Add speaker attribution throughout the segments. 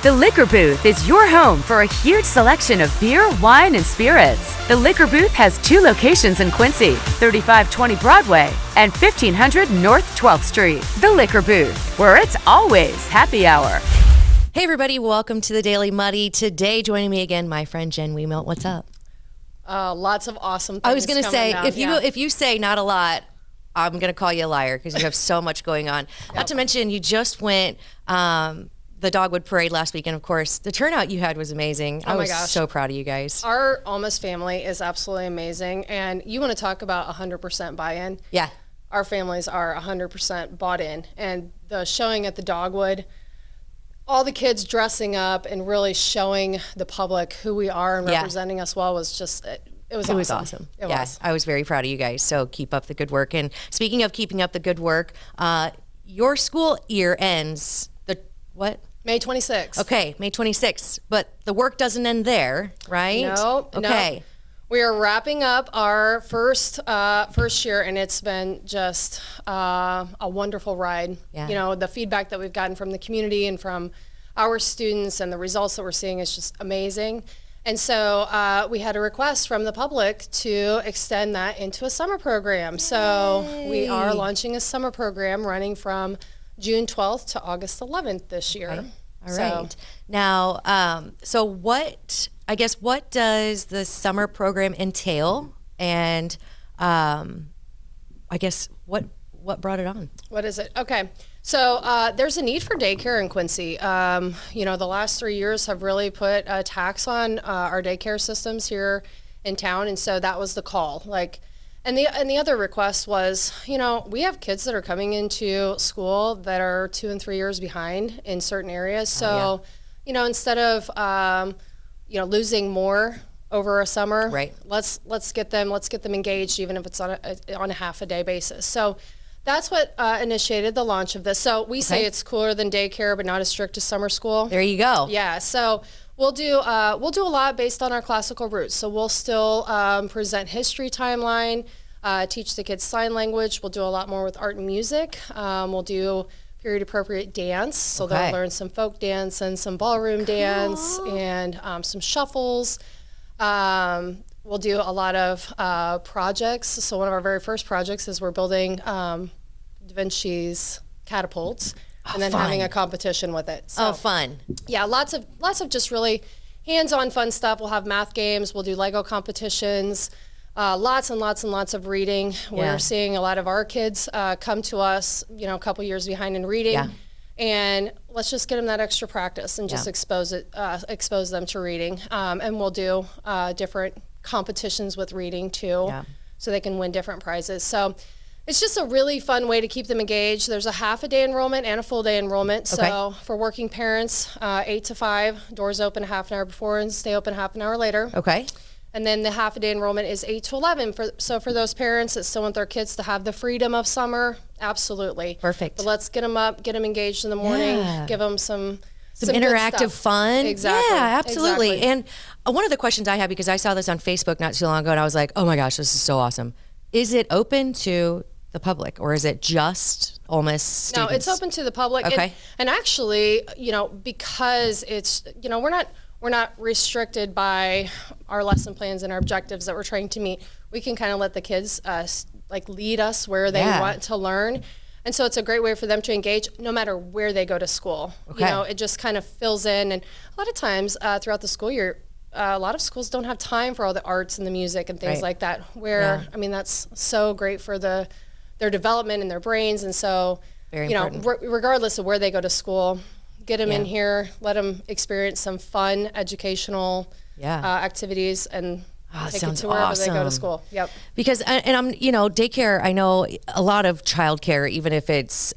Speaker 1: The Liquor Booth is your home for a huge selection of beer, wine, and spirits. The Liquor Booth has 2 locations in Quincy, 3520 Broadway and 1500 North 12th Street. The Liquor Booth, where it's always happy hour.
Speaker 2: Hey everybody, welcome to the Daily Muddy. Today joining me again, my friend Jen Wiemelt. What's up?
Speaker 3: Lots of awesome things.
Speaker 2: I was going to say,
Speaker 3: down.
Speaker 2: if you say not a lot, I'm going to call you a liar because you have so much going on. Yep. Not to mention, you just went the Dogwood Parade last weekend, of course. The turnout you had was amazing.
Speaker 3: Oh
Speaker 2: I was
Speaker 3: my gosh.
Speaker 2: so proud of you guys.
Speaker 3: Our Ulmus family is absolutely amazing. And you want to talk about 100% buy-in?
Speaker 2: Yeah.
Speaker 3: Our families are 100% bought in. And the showing at the Dogwood, all the kids dressing up and really showing the public who we are and representing us well was just, it was awesome. It was.
Speaker 2: I was very proud of you guys. So keep up the good work. And speaking of keeping up the good work, your school year ends what?
Speaker 3: May 26th.
Speaker 2: Okay, May 26th. But the work doesn't end there, right?
Speaker 3: No.
Speaker 2: Okay.
Speaker 3: No. We are wrapping up our first year, and it's been just a wonderful ride.
Speaker 2: Yeah.
Speaker 3: You know, the feedback that we've gotten from the community and from our students and the results that we're seeing is just amazing. And so we had a request from the public to extend that into a summer program. Yay. So we are launching a summer program running from June 12th to August 11th this year.
Speaker 2: Okay. All right. Now, so what does the summer program entail? And I guess what brought it on?
Speaker 3: What is it? Okay. So there's a need for daycare in Quincy. You know, the last 3 years have really put a tax on our daycare systems here in town. And so that was the call. And the other request was, you know, we have kids that are coming into school that are 2 and 3 years behind in certain areas. So, you know, instead of, you know, losing more over a summer,
Speaker 2: right?
Speaker 3: Let's get them engaged, even if it's on a half a day basis. So that's what initiated the launch of this. So we say it's cooler than daycare, but not as strict as summer school.
Speaker 2: There you go.
Speaker 3: Yeah. So we'll do a lot based on our classical roots. So we'll still present history timeline, teach the kids sign language. We'll do a lot more with art and music. We'll do period appropriate dance. So they'll learn some folk dance and some ballroom dance and some shuffles. We'll do a lot of projects. So one of our very first projects is we're building Da Vinci's catapults. And then having a competition with it. So,
Speaker 2: fun.
Speaker 3: Yeah, lots of just really hands-on fun stuff. We'll have math games. We'll do Lego competitions. Lots and lots and lots of reading. We're seeing a lot of our kids come to us, you know, a couple years behind in reading. Yeah. And let's just get them that extra practice and just expose them to reading. And we'll do different competitions with reading too, so they can win different prizes. So it's just a really fun way to keep them engaged. There's a half a day enrollment and a full day enrollment. So for working parents, 8 to 5, doors open a half an hour before and stay open half an hour later.
Speaker 2: Okay.
Speaker 3: And then the half a day enrollment is 8 to 11. So for those parents that still want their kids to have the freedom of summer, absolutely.
Speaker 2: Perfect.
Speaker 3: But let's get them up, get them engaged in the morning, give them some
Speaker 2: interactive fun.
Speaker 3: Exactly.
Speaker 2: Yeah, absolutely.
Speaker 3: Exactly.
Speaker 2: And one of the questions I had, because I saw this on Facebook not too long ago, and I was like, oh my gosh, this is so awesome. Is it open to the public, or is it just Ulmus students?
Speaker 3: No, it's open to the public.
Speaker 2: Okay.
Speaker 3: And actually, you know, because it's, you know, we're not restricted by our lesson plans and our objectives that we're trying to meet. We can kind of let the kids lead us where they want to learn. And so it's a great way for them to engage no matter where they go to school. Okay. You know, it just kind of fills in. And a lot of times throughout the school year, a lot of schools don't have time for all the arts and the music and things like that, where, I mean, that's so great for their development and their brains. And so,
Speaker 2: very important.
Speaker 3: Regardless of where they go to school, get them in here, let them experience some fun educational activities, and take it to wherever they go to school. Yep.
Speaker 2: Because, and I'm, you know, daycare, I know a lot of childcare, even if it's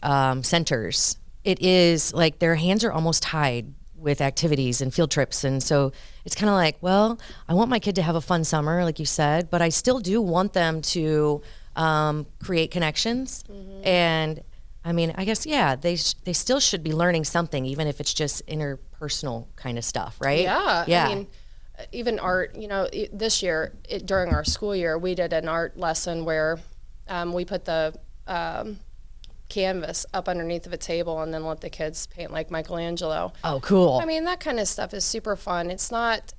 Speaker 2: centers, it is like their hands are almost tied with activities and field trips. And so it's kind of like, well, I want my kid to have a fun summer, like you said, but I still do want them to create connections. Mm-hmm. And I mean, I guess, they still should be learning something, even if it's just interpersonal kind of stuff, right?
Speaker 3: Yeah. I mean, even art, you know, this year, during our school year, we did an art lesson where we put the canvas up underneath of a table and then let the kids paint like Michelangelo.
Speaker 2: Oh, cool.
Speaker 3: I mean, that kind of stuff is super fun. It's not,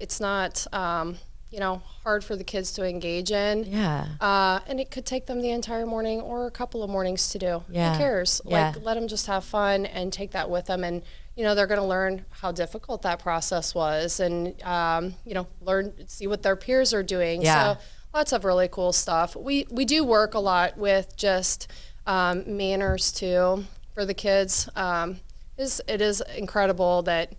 Speaker 3: hard for the kids to engage in.
Speaker 2: Yeah.
Speaker 3: And it could take them the entire morning or a couple of mornings to do.
Speaker 2: Yeah.
Speaker 3: Who cares?
Speaker 2: Yeah.
Speaker 3: Like, let them just have fun and take that with them. And, they're going to learn how difficult that process was and, see what their peers are doing.
Speaker 2: Yeah.
Speaker 3: So lots of really cool stuff. We do work a lot with just manners too for the kids. It is incredible that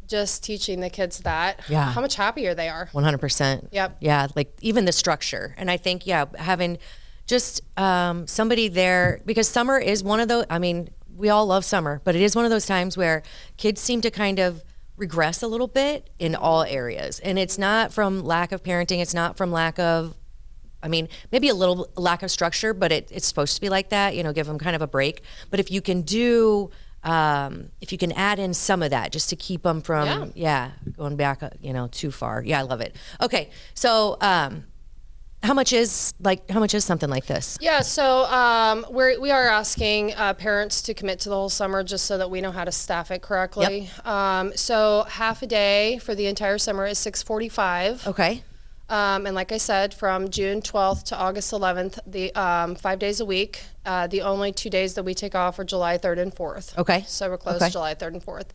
Speaker 3: just teaching the kids that, how much happier they are.
Speaker 2: 100%.
Speaker 3: Yep.
Speaker 2: Yeah, like even the structure. And I think, having just somebody there, because summer is one of those, I mean, we all love summer, but it is one of those times where kids seem to kind of regress a little bit in all areas. And it's not from lack of parenting. It's not from lack of, maybe a little lack of structure, but it's supposed to be like that, give them kind of a break. But if you can if you can add in some of that just to keep them from, going back, too far. Yeah, I love it. Okay. So, how much is something like this?
Speaker 3: Yeah, so we are asking parents to commit to the whole summer just so that we know how to staff it correctly.
Speaker 2: Yep.
Speaker 3: So half a day for the entire summer is $645.
Speaker 2: Okay.
Speaker 3: And like I said, from June 12th to August 11th, the 5 days a week. The only 2 days that we take off are July 3rd and 4th.
Speaker 2: Okay.
Speaker 3: So we're closed July 3rd and 4th.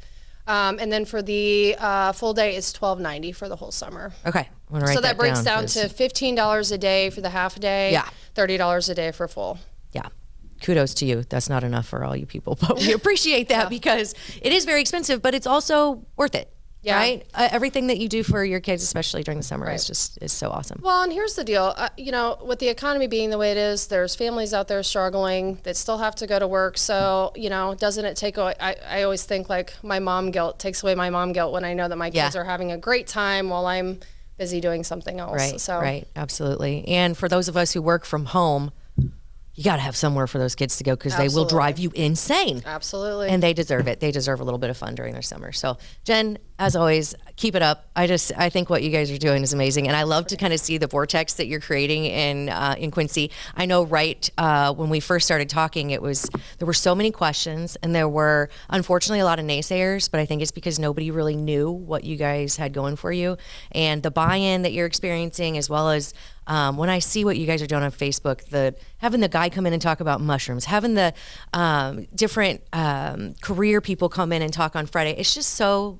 Speaker 3: And then for the full day, it's $12.90 for the whole summer.
Speaker 2: Okay.
Speaker 3: So that breaks down to $15 a day for the half a day.
Speaker 2: Yeah.
Speaker 3: $30 a day for full.
Speaker 2: Yeah. Kudos to you. That's not enough for all you people, but we appreciate that because it is very expensive, but it's also worth it.
Speaker 3: Yeah.
Speaker 2: Right? Everything that you do for your kids, especially during the summer, is so awesome.
Speaker 3: Well, and here's the deal. With the economy being the way it is, there's families out there struggling that still have to go to work. So, doesn't it take away? I always think like my mom guilt takes away my mom guilt when I know that my kids are having a great time while I'm busy doing something else.
Speaker 2: Right.
Speaker 3: So.
Speaker 2: Right. Absolutely. And for those of us who work from home, you got to have somewhere for those kids to go because they will drive you insane.
Speaker 3: Absolutely.
Speaker 2: And they deserve it. They deserve a little bit of fun during their summer. So, Jen, as always, keep it up. I think what you guys are doing is amazing. And I love to kind of see the vortex that you're creating in Quincy. I know when we first started talking, there were so many questions and there were unfortunately a lot of naysayers, but I think it's because nobody really knew what you guys had going for you. And the buy-in that you're experiencing, as well as when I see what you guys are doing on Facebook, having the guy come in and talk about mushrooms, having the different career people come in and talk on Friday, it's just so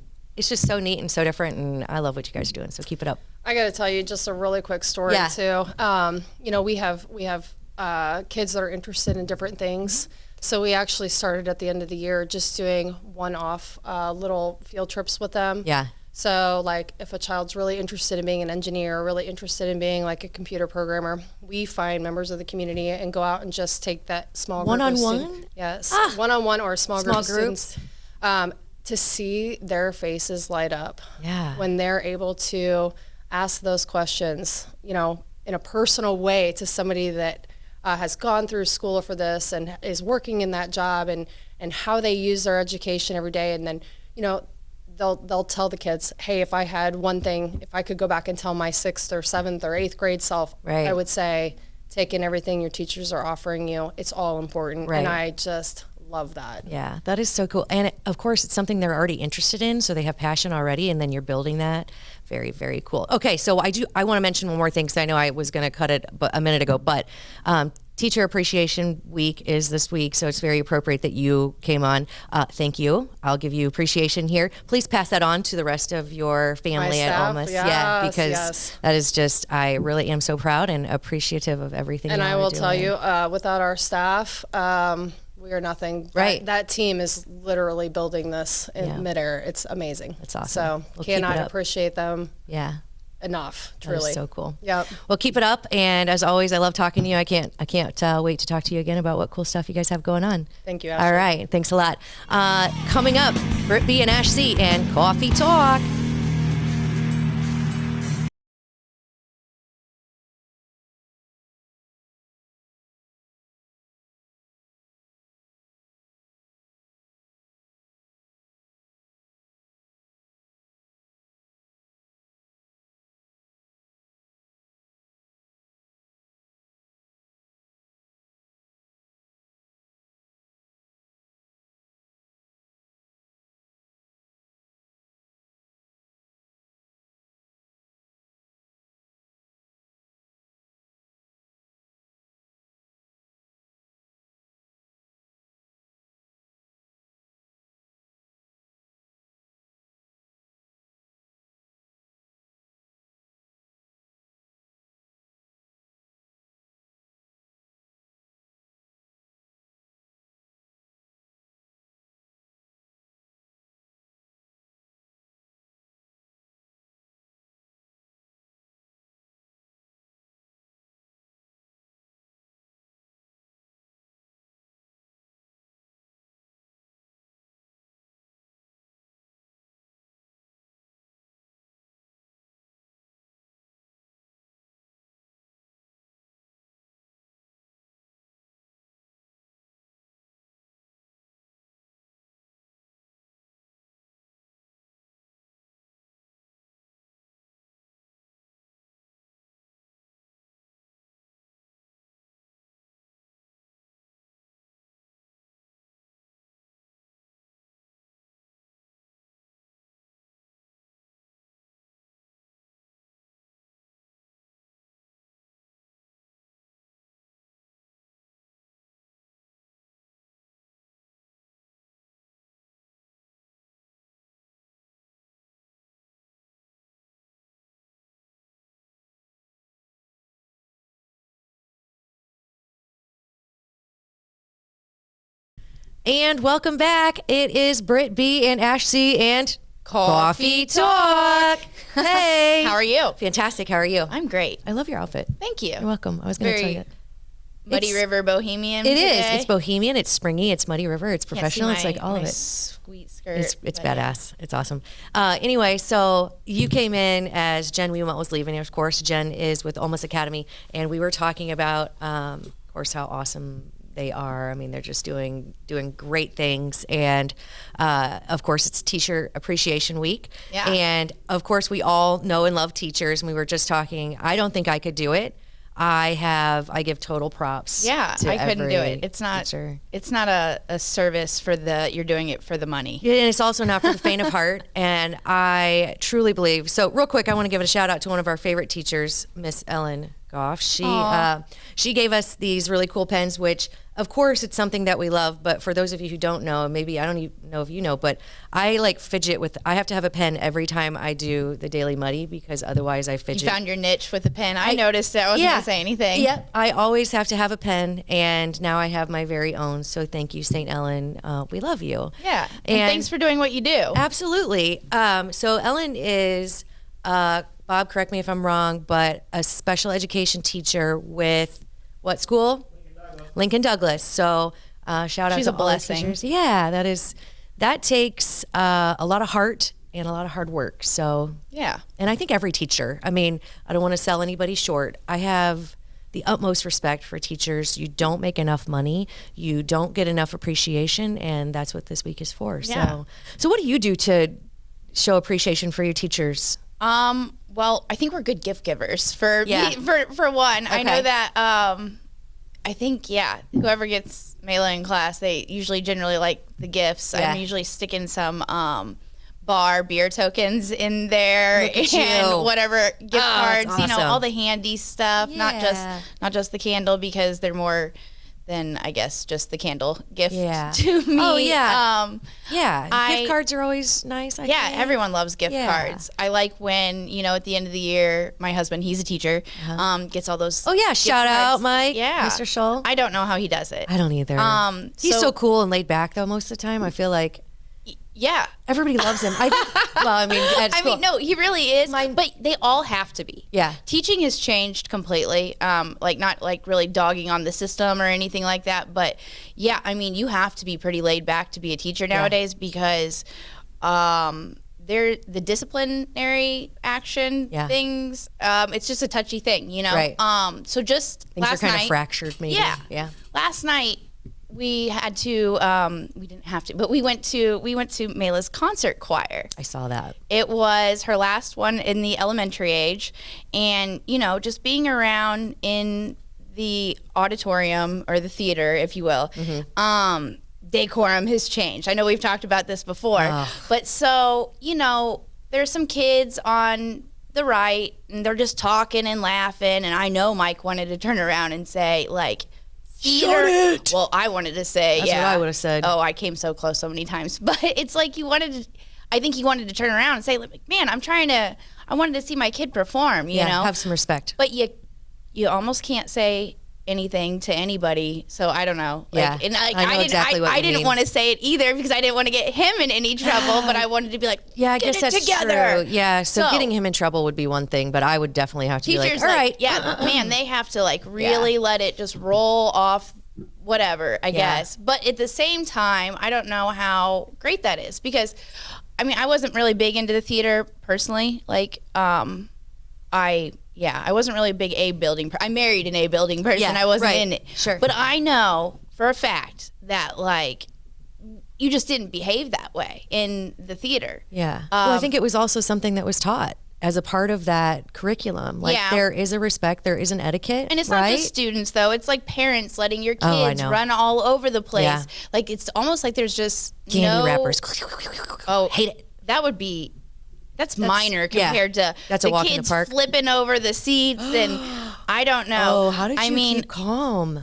Speaker 2: neat and so different, and I love what you guys are doing. So keep it up.
Speaker 3: I got to tell you just a really quick story too. We have kids that are interested in different things. So we actually started at the end of the year just doing one-off little field trips with them.
Speaker 2: Yeah.
Speaker 3: So like if a child's really interested in being an engineer or really interested in being like a computer programmer, we find members of the community and go out and just take that small group of students. Yes, one-on-one or a small group of students to see their faces light up when they're able to ask those questions, in a personal way to somebody that has gone through school for this and is working in that job and how they use their education every day. And then, they'll tell the kids, hey, if I had one thing, if I could go back and tell my 6th or 7th or 8th grade self, I would say, take in everything your teachers are offering you. It's all important.
Speaker 2: Right.
Speaker 3: And I just love that.
Speaker 2: Yeah, that is so cool. And of course, it's something they're already interested in, so they have passion already, and then you're building that. Very, very cool. Okay, so I want to mention one more thing because I know I was going to cut it a minute ago, but Teacher Appreciation Week is this week, so it's very appropriate that you came on. Thank you. I'll give you appreciation here. Please pass that on to the rest of your family at Ulmus. Because that is just, I really am so proud and appreciative of everything.
Speaker 3: And I will tell you, without our staff, we are nothing.
Speaker 2: Right.
Speaker 3: That team is literally building this in midair. It's amazing.
Speaker 2: That's awesome.
Speaker 3: So cannot appreciate them.
Speaker 2: Yeah.
Speaker 3: Enough, truly.
Speaker 2: That is so cool.
Speaker 3: Yep.
Speaker 2: Well, keep it up, and as always, I love talking to you. I can't wait to talk to you again about what cool stuff you guys have going on.
Speaker 3: Thank you, Ashley.
Speaker 2: All right, thanks a lot. Coming up, Britt B and Ash C and Coffee Talk. And welcome back. It is Britt B and Ashley and Coffee Talk. Hey.
Speaker 4: How are you?
Speaker 2: Fantastic. How are you?
Speaker 4: I'm great.
Speaker 2: I love your outfit.
Speaker 4: Thank you.
Speaker 2: You're welcome. I was going to tell you that.
Speaker 4: Muddy River Bohemian.
Speaker 2: It
Speaker 4: today.
Speaker 2: is. It's bohemian. It's springy. It's Muddy River. It's professional. It's like all of it.
Speaker 4: Sweet skirt.
Speaker 2: It's badass. It's awesome. Anyway, so you came in as Jen Wiemelt was leaving. Of course, Jen is with Ulmus Academy, and we were talking about, of course, how awesome they are. I mean, they're just doing great things, and of course, it's Teacher Appreciation Week.
Speaker 4: Yeah.
Speaker 2: And of course, we all know and love teachers. And we were just talking. I don't think I could do it. I give total props.
Speaker 4: Yeah,
Speaker 2: to
Speaker 4: I couldn't do
Speaker 2: every
Speaker 4: it. It's not.
Speaker 2: teacher.
Speaker 4: It's not a service for you're doing it for the money.
Speaker 2: Yeah, and it's also not for the faint of heart. And I truly believe. So, real quick, I want to give a shout out to one of our favorite teachers, Miss Ellen Goff. She gave us these really cool pens, which, of course, it's something that we love. But for those of you who don't know, maybe I don't even know if you know, but I like fidget with. I have to have a pen every time I do the Daily Muddy because otherwise I fidget.
Speaker 4: You found your niche with the pen. I noticed it. I wasn't gonna say anything.
Speaker 2: Yeah, I always have to have a pen, and now I have my very own. So thank you, St. Ellen. We love you.
Speaker 4: Yeah, and thanks for doing what you do.
Speaker 2: Absolutely. So Ellen is, Bob, correct me if I'm wrong, but a special education teacher with what school? Lincoln Douglas. So shout out
Speaker 4: She's
Speaker 2: to
Speaker 4: a
Speaker 2: all the
Speaker 4: blessing.
Speaker 2: teachers. Yeah, that takes a lot of heart and a lot of hard work. So
Speaker 4: Yeah.
Speaker 2: and I think every teacher, I mean, I don't want to sell anybody short. I have the utmost respect for teachers. You don't make enough money. You don't get enough appreciation. And that's what this week is for.
Speaker 4: Yeah.
Speaker 2: So what do you do to show appreciation for your teachers?
Speaker 4: Well, I think we're good gift givers for
Speaker 2: Yeah.
Speaker 4: for one. I know
Speaker 2: Okay.
Speaker 4: that. I think whoever gets Mela in class, they usually generally like the gifts.
Speaker 2: Yeah.
Speaker 4: I'm usually sticking some bar beer tokens in there
Speaker 2: Look at
Speaker 4: and
Speaker 2: you.
Speaker 4: whatever gift
Speaker 2: that's
Speaker 4: cards. You know,
Speaker 2: awesome.
Speaker 4: all the handy stuff.
Speaker 2: Yeah.
Speaker 4: Not just the candle because they're more than I guess just the candle gift
Speaker 2: Yeah.
Speaker 4: to me.
Speaker 2: Oh, yeah. Yeah,
Speaker 4: I-
Speaker 2: gift cards are always nice. I think.
Speaker 4: Everyone loves gift
Speaker 2: Yeah.
Speaker 4: cards. I like when, at the end of the year, my husband, he's a teacher, gets all those.
Speaker 2: Oh yeah,
Speaker 4: gift
Speaker 2: shout out
Speaker 4: cards.
Speaker 2: Mike,
Speaker 4: Yeah.
Speaker 2: Mr. Schull.
Speaker 4: I don't know how he does it.
Speaker 2: I don't either. He's so cool and laid back though. Most of the time, I feel like
Speaker 4: Yeah.
Speaker 2: everybody loves him. At school.
Speaker 4: No, he really is. But they all have to be.
Speaker 2: Yeah.
Speaker 4: Teaching has changed completely. Not like really dogging on the system or anything like that. But yeah, I mean, you have to be pretty laid back to be a teacher nowadays because the disciplinary action things. It's just a touchy thing,
Speaker 2: Right.
Speaker 4: So just
Speaker 2: Things
Speaker 4: last
Speaker 2: are kind
Speaker 4: night,
Speaker 2: of fractured, maybe.
Speaker 4: Yeah. Last night we had to. We didn't have to, but we went to Mela's concert choir.
Speaker 2: I saw that.
Speaker 4: It was her last one in the elementary age, and just being around in the auditorium or the theater, if you will. Decorum has changed. I know we've talked about this before, but so there's some kids on the right, and they're just talking and laughing, and I know Mike wanted to turn around and say like. Theater.
Speaker 2: Shut it!
Speaker 4: Well, I wanted to say,
Speaker 2: That's what I would have said.
Speaker 4: Oh, I came so close so many times. But it's like I think he wanted to turn around and say, like, man, I wanted to see my kid perform, you know?
Speaker 2: Have some respect.
Speaker 4: But you almost can't say anything to anybody. So I don't know.
Speaker 2: Yeah.
Speaker 4: And
Speaker 2: I know exactly what you
Speaker 4: didn't
Speaker 2: mean.
Speaker 4: want to say it either because I didn't want to get him in any trouble, but I wanted to be like,
Speaker 2: Yeah, I
Speaker 4: get
Speaker 2: guess
Speaker 4: it
Speaker 2: that's
Speaker 4: together.
Speaker 2: true. Yeah, so getting him in trouble would be one thing, but I would definitely have to be like,
Speaker 4: Teachers,
Speaker 2: all right.
Speaker 4: yeah, man, they have to like really let it just roll off whatever, I guess. But at the same time, I don't know how great that is because, I mean, I wasn't really big into the theater personally. Like, I wasn't really a big A building. I married an A building person.
Speaker 2: Yeah,
Speaker 4: I wasn't
Speaker 2: right.
Speaker 4: in it.
Speaker 2: Sure.
Speaker 4: But I know for a fact that like you just didn't behave that way in the theater.
Speaker 2: Yeah. Well, I think it was also something that was taught as a part of that curriculum. Like there is a respect, there is an etiquette.
Speaker 4: And it's
Speaker 2: right?
Speaker 4: not just students though. It's like parents letting your
Speaker 2: Oh, I
Speaker 4: kids
Speaker 2: know.
Speaker 4: run all over the place.
Speaker 2: Yeah.
Speaker 4: Like it's almost like there's just
Speaker 2: Candy
Speaker 4: no
Speaker 2: wrappers.
Speaker 4: Oh,
Speaker 2: Hate it.
Speaker 4: That would be that's minor compared to
Speaker 2: That's a
Speaker 4: the
Speaker 2: walk in the
Speaker 4: kids
Speaker 2: park.
Speaker 4: flipping over the seats and I don't know.
Speaker 2: Oh, how did you keep calm?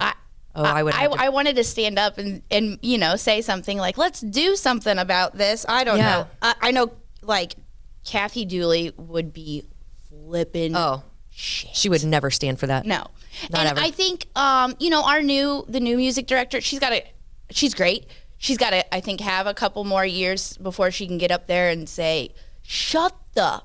Speaker 2: I would have to-
Speaker 4: I wanted to stand up and say something like, let's do something about this. I don't
Speaker 2: Yeah.
Speaker 4: know. I know like Kathy Dooley would be flipping shit.
Speaker 2: She would never stand for that.
Speaker 4: No.
Speaker 2: Not
Speaker 4: and
Speaker 2: ever.
Speaker 4: I think the new music director, she's great. she's got to, I think, have a couple more years before she can get up there and say, shut the,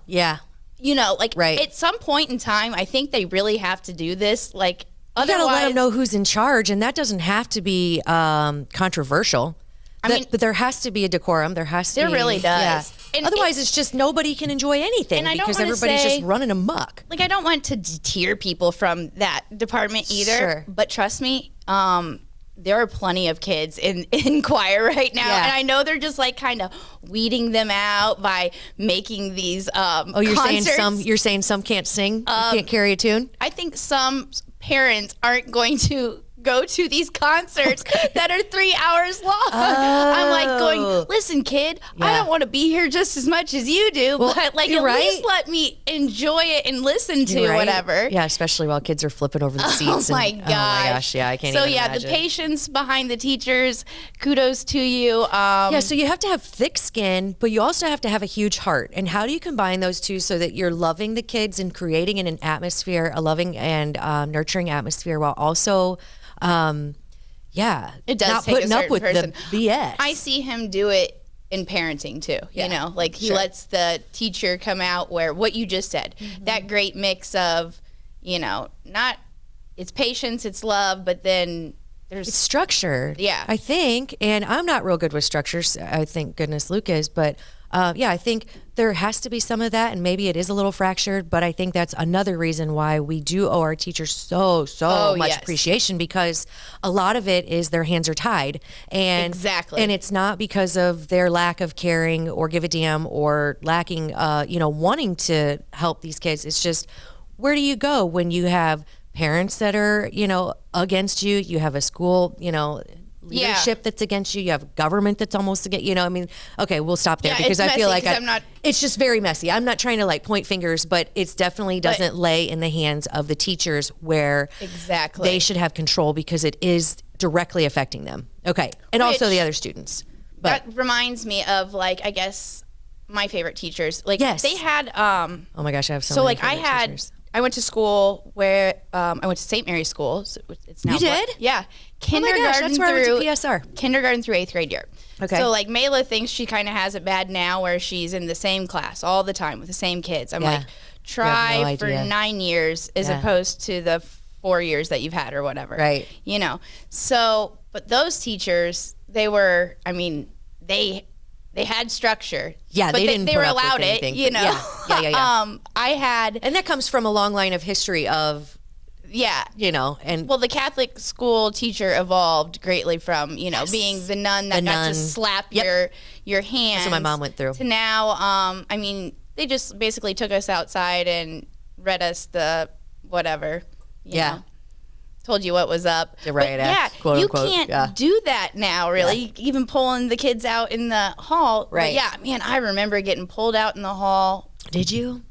Speaker 2: Right.
Speaker 4: at some point in time, I think they really have to do this. Like,
Speaker 2: you gotta let them know who's in charge, and that doesn't have to be controversial. But there has to be a decorum. There has to.
Speaker 4: There
Speaker 2: be,
Speaker 4: really does.
Speaker 2: And otherwise, it's just nobody can enjoy anything because everybody's just running amok.
Speaker 4: Like, I don't want to deter people from that department either.
Speaker 2: Sure.
Speaker 4: But trust me, there are plenty of kids in choir right now, and I know they're just like kind of weeding them out by making these.
Speaker 2: You're saying some can't sing, can't carry a tune.
Speaker 4: I think some parents aren't going to go to these concerts that are 3 hours long. I'm like going, listen, kid, I don't want to be here just as much as you do, but like at least let me enjoy it and listen to whatever.
Speaker 2: Yeah, especially while kids are flipping over the seats.
Speaker 4: Oh my gosh,
Speaker 2: yeah, I can't even imagine.
Speaker 4: The patience behind the teachers, kudos to you.
Speaker 2: So you have to have thick skin, but you also have to have a huge heart. And how do you combine those two so that you're loving the kids and creating an atmosphere, a loving and nurturing atmosphere, while also
Speaker 4: it does
Speaker 2: not
Speaker 4: take
Speaker 2: putting
Speaker 4: a
Speaker 2: up with
Speaker 4: person.
Speaker 2: the BS.
Speaker 4: I see him do it in parenting too. You know, like he lets the teacher come out where what you just said, that great mix of, not it's patience, it's love, but then it's
Speaker 2: structure.
Speaker 4: Yeah.
Speaker 2: I think, and I'm not real good with structures. I think goodness Luke is, but I think there has to be some of that, and maybe it is a little fractured, but I think that's another reason why we do owe our teachers so much appreciation, because a lot of it is their hands are tied. And and it's not because of their lack of caring or give a damn or lacking, wanting to help these kids. It's just, where do you go when you have parents that are, against you? You have a school, leadership that's against you. You have government that's almost against, okay, we'll stop there because I feel like it's just very messy. I'm not trying to like point fingers, but it definitely doesn't lay in the hands of the teachers where they should have control, because it is directly affecting them. Okay. And also the other students. But
Speaker 4: that reminds me of like, I guess my favorite teachers, like they had, oh
Speaker 2: my gosh, I have so many favorite teachers.
Speaker 4: I went to school where I went to St. Mary's School. So it's now
Speaker 2: you did?
Speaker 4: Yeah.
Speaker 2: Kindergarten that's where I went to PSR.
Speaker 4: Kindergarten through 8th grade year.
Speaker 2: Okay.
Speaker 4: So like Mayla thinks she kind of has it bad now, where she's in the same class all the time with the same kids. I'm like, try for 9 years as opposed to the 4 years that you've had or whatever.
Speaker 2: Right.
Speaker 4: So, but those teachers, they were, they had structure.
Speaker 2: Yeah,
Speaker 4: but
Speaker 2: they didn't.
Speaker 4: They were allowed it.
Speaker 2: Yeah.
Speaker 4: I had,
Speaker 2: and that comes from a long line of history of.
Speaker 4: Yeah.
Speaker 2: And
Speaker 4: well, the Catholic school teacher evolved greatly from, being the nun that got to slap your hands.
Speaker 2: That's what my mom went through.
Speaker 4: To now, they just basically took us outside and read us the whatever. You know, told you what was up.
Speaker 2: Quote,
Speaker 4: you
Speaker 2: unquote,
Speaker 4: can't do that now, really. Even pulling the kids out in the hall.
Speaker 2: Right.
Speaker 4: But I remember getting pulled out in the hall.
Speaker 2: Did you?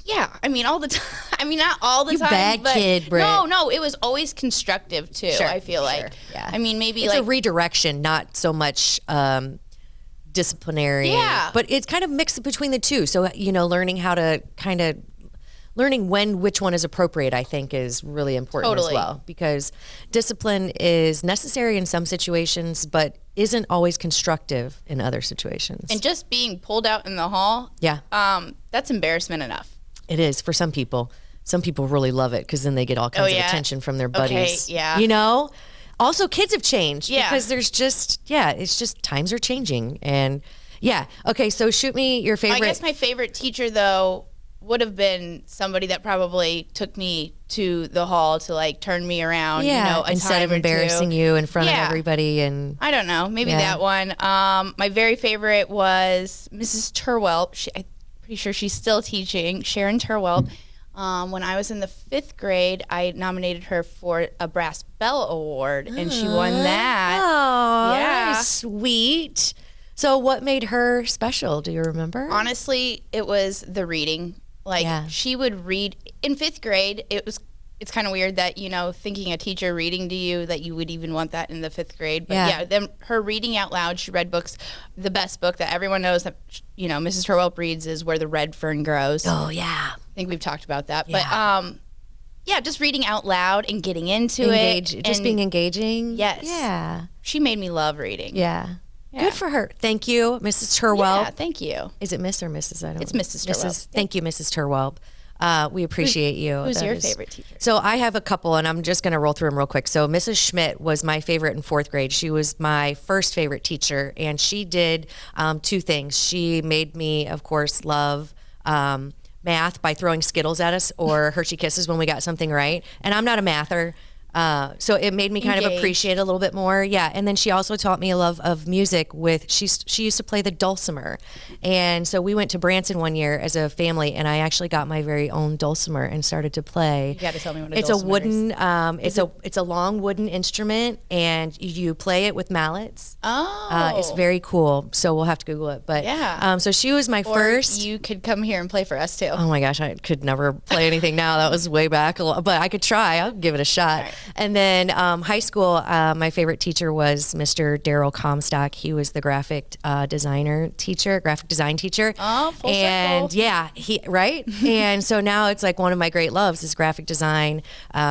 Speaker 4: Yeah, all the time. Not all the time.
Speaker 2: Bad
Speaker 4: but
Speaker 2: kid, Britt.
Speaker 4: No, it was always constructive too.
Speaker 2: Sure,
Speaker 4: I feel like.
Speaker 2: Yeah.
Speaker 4: Maybe
Speaker 2: it's a redirection, not so much disciplinary.
Speaker 4: Yeah.
Speaker 2: But it's kind of mixed between the two. So learning how to learning which one is appropriate, I think, is really important as well, because discipline is necessary in some situations, but isn't always constructive in other situations.
Speaker 4: And just being pulled out in the hall, that's embarrassment enough.
Speaker 2: It is for some people. Some people really love it because then they get all kinds of attention from their buddies.
Speaker 4: Okay, yeah.
Speaker 2: Also, kids have changed because there's just, it's just times are changing. And okay, so shoot me your favorite.
Speaker 4: I guess my favorite teacher, though, would have been somebody that probably took me to the hall to like turn me around,
Speaker 2: instead of embarrassing you in front of everybody. And
Speaker 4: I don't know, maybe that one. My very favorite was Mrs. Turwelp. I'm pretty sure she's still teaching, Sharon Turwelp. When I was in the 5th grade, I nominated her for a Brass Bell Award, and she won that.
Speaker 2: Oh, yeah, sweet. So what made her special? Do you remember?
Speaker 4: Honestly, it was the reading. She would read in 5th grade. It's kind of weird that, thinking a teacher reading to you, that you would even want that in the 5th grade. But then her reading out loud, she read books. The best book that everyone knows that, Mrs. Turwelp reads is Where the Red Fern Grows.
Speaker 2: Oh, yeah.
Speaker 4: I think we've talked about that.
Speaker 2: Yeah.
Speaker 4: yeah, just reading out loud and getting into it.
Speaker 2: Just being engaging.
Speaker 4: Yes.
Speaker 2: Yeah.
Speaker 4: She made me love reading.
Speaker 2: Yeah.
Speaker 4: Yeah.
Speaker 2: Good for her. Thank you, Mrs. Turwell.
Speaker 4: Yeah, thank you.
Speaker 2: Is it Miss or Mrs.? I don't know.
Speaker 4: It's Mrs. Turwell.
Speaker 2: Thank you, Mrs. Turwell. We appreciate you.
Speaker 4: Who's your favorite teacher?
Speaker 2: So I have a couple, and I'm just going to roll through them real quick. So Mrs. Schmidt was my favorite in 4th grade. She was my first favorite teacher, and she did 2 things. She made me, of course, love math by throwing Skittles at us or Hershey Kisses when we got something right. And I'm not a mather. So it made me kind of appreciate it a little bit more. Yeah. And then she also taught me a love of music she used to play the dulcimer. And so we went to Branson one year as a family, and I actually got my very own dulcimer and started to play.
Speaker 4: You got to tell me what a
Speaker 2: it's
Speaker 4: dulcimer
Speaker 2: a wooden, is. It's a long wooden instrument, and you play it with mallets.
Speaker 4: Oh.
Speaker 2: It's very cool. So we'll have to Google it. But
Speaker 4: yeah.
Speaker 2: So she was my first.
Speaker 4: You could come here and play for us too.
Speaker 2: Oh my gosh, I could never play anything now. That was way back, but I could try. I'll give it a shot. Right. And then high school, my favorite teacher was Mr. Daryl Comstock. He was the graphic design teacher.
Speaker 4: Oh, full
Speaker 2: and
Speaker 4: circle.
Speaker 2: Yeah, right? And so now it's like one of my great loves is graphic design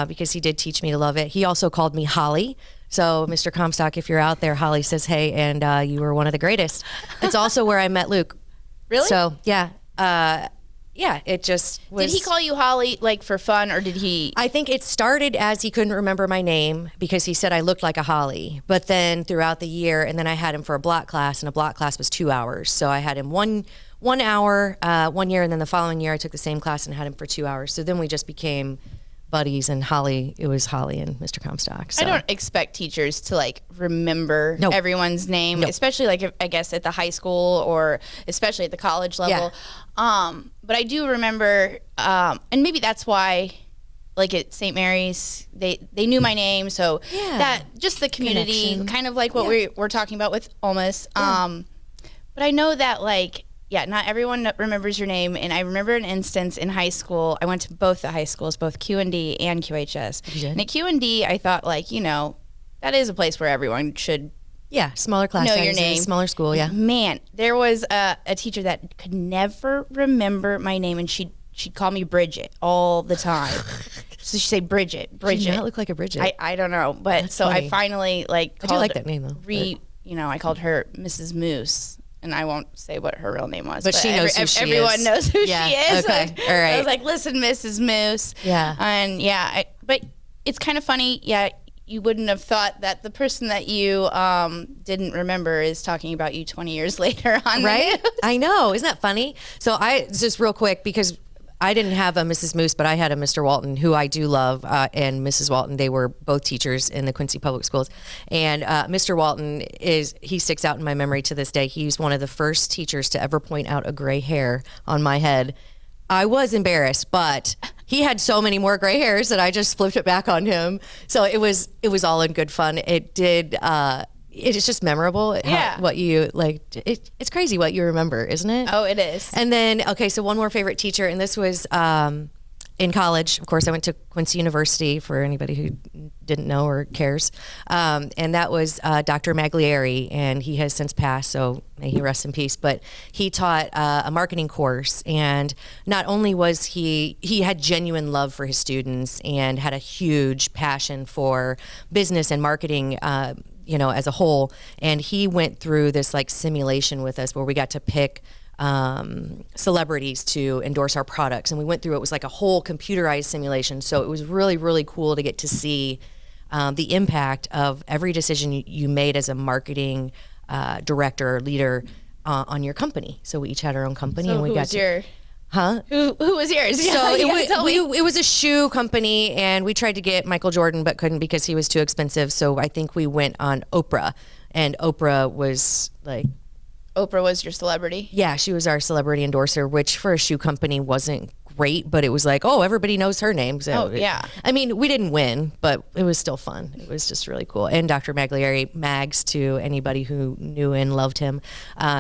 Speaker 2: because he did teach me to love it. He also called me Holly. So Mr. Comstock, if you're out there, Holly says, hey, and you were one of the greatest. It's also where I met Luke.
Speaker 4: Really?
Speaker 2: So, yeah. Yeah, it just was.
Speaker 4: Did he call you Holly like for fun, or did he?
Speaker 2: I think it started as he couldn't remember my name because he said I looked like a Holly. But then throughout the year, and then I had him for a block class, and a block class was 2 hours. So I had him one hour 1 year, and then the following year I took the same class and had him for 2 hours. So then we just became buddies, and it was Holly and Mr. Comstock. So.
Speaker 4: I don't expect teachers to like remember everyone's name, especially like I guess at the high school or especially at the college level. Yeah. But I do remember, and maybe that's why, like at St. Mary's, they knew my name, so that just the community,
Speaker 2: connection.
Speaker 4: kind of like what we're talking about with Ulmus. But I know that like. Yeah, not everyone remembers your name, and I remember an instance in high school. I went to both the high schools, both Q&D and QHS. And at Q&D, I thought, like, that is a place where everyone should
Speaker 2: smaller class
Speaker 4: know
Speaker 2: sizes,
Speaker 4: your name.
Speaker 2: Smaller school, yeah.
Speaker 4: Man, there was a teacher that could never remember my name, and she'd call me Bridget all the time. So she'd say Bridget.
Speaker 2: She did not look like a Bridget.
Speaker 4: I don't know, but
Speaker 2: That's
Speaker 4: so
Speaker 2: funny.
Speaker 4: I finally I
Speaker 2: do like that name though.
Speaker 4: I called her Mrs. Moose. And I won't say what her real name was.
Speaker 2: But she knows who she
Speaker 4: everyone
Speaker 2: is.
Speaker 4: knows who she is.
Speaker 2: Okay. All right.
Speaker 4: I was like, listen, Mrs. Moose.
Speaker 2: Yeah.
Speaker 4: And but it's kind of funny. Yeah. You wouldn't have thought that the person that you didn't remember is talking about you 20 years later on
Speaker 2: right?
Speaker 4: the news.
Speaker 2: I know. Isn't that funny? So just real quick, because I didn't have a Mrs. Moose, but I had a Mr. Walton, who I do love, and Mrs. Walton. They were both teachers in the Quincy Public Schools. And Mr. Walton he sticks out in my memory to this day. He's one of the first teachers to ever point out a gray hair on my head. I was embarrassed, but he had so many more gray hairs that I just flipped it back on him. So it was all in good fun. It did. It's just memorable.
Speaker 4: Yeah.
Speaker 2: What you like, it's crazy what you remember, isn't it?
Speaker 4: Oh, it is.
Speaker 2: And then, so one more favorite teacher, and this was in college. Of course, I went to Quincy University for anybody who didn't know or cares. And that was Dr. Maglieri, and he has since passed, so may he rest in peace. But he taught a marketing course, and not only was he had genuine love for his students and had a huge passion for business and marketing, as a whole. And he went through this like simulation with us where we got to pick celebrities to endorse our products. And we went through, it was like a whole computerized simulation. So it was really, really cool to get to see the impact of every decision you made as a marketing director or leader on your company. So we each had our own company.
Speaker 4: So
Speaker 2: and we got to, Huh?
Speaker 4: Who was yours?
Speaker 2: So it was a shoe company, and we tried to get Michael Jordan, but couldn't because he was too expensive. So I think we went on Oprah, and Oprah was like...
Speaker 4: Oprah was your celebrity?
Speaker 2: Yeah, she was our celebrity endorser, which for a shoe company wasn't great, but it was like, oh, everybody knows her name. So we didn't win, but it was still fun. It was just really cool. And Dr. Maglieri, Mags to anybody who knew and loved him,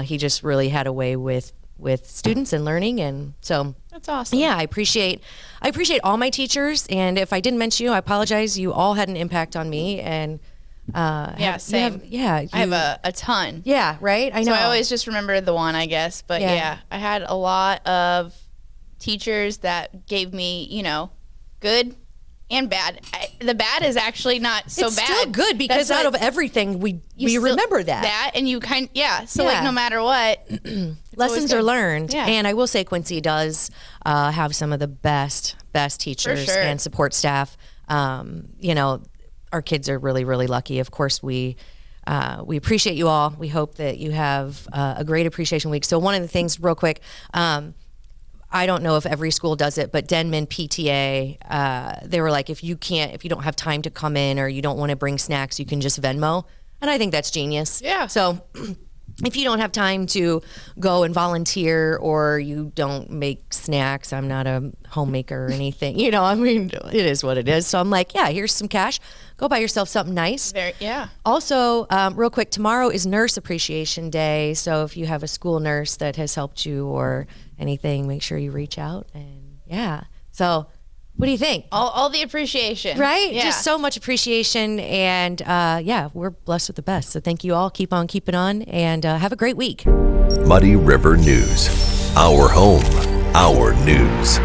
Speaker 2: he just really had a way with students and learning, and so
Speaker 4: that's awesome.
Speaker 2: Yeah, I appreciate all my teachers, and if I didn't mention you, I apologize. You all had an impact on me, and
Speaker 4: same. I have a ton.
Speaker 2: Yeah, right. I know.
Speaker 4: So I always just remember the one, I guess. But I had a lot of teachers that gave me, good and bad. The bad is actually not so
Speaker 2: it's
Speaker 4: bad.
Speaker 2: still good because out of everything we remember that.
Speaker 4: And you so
Speaker 2: Yeah.
Speaker 4: like no matter what,
Speaker 2: lessons are learned.
Speaker 4: Yeah.
Speaker 2: And I will say Quincy does have some of the best teachers
Speaker 4: sure.
Speaker 2: and support staff. You know, our kids are really, really lucky. Of course, we appreciate you all. We hope that you have a great appreciation week. So one of the things real quick, I don't know if every school does it, but Denman PTA, they were like, if you don't have time to come in or you don't want to bring snacks, you can just Venmo. And I think that's genius.
Speaker 3: Yeah.
Speaker 2: So if you don't have time to go and volunteer or you don't make snacks, I'm not a homemaker or anything, you know, I mean, it is what it is. So I'm like, yeah, here's some cash. Go buy yourself something nice. Also, real quick, tomorrow is Nurse Appreciation Day. So if you have a school nurse that has helped you or anything, make sure you reach out. And yeah. So what do you think?
Speaker 4: all the appreciation.
Speaker 2: Right?
Speaker 4: Yeah.
Speaker 2: Just so much appreciation. And yeah, we're blessed with the best. So thank you all. Keep on keeping on and have a great week.
Speaker 5: Muddy River News. Our home, our news.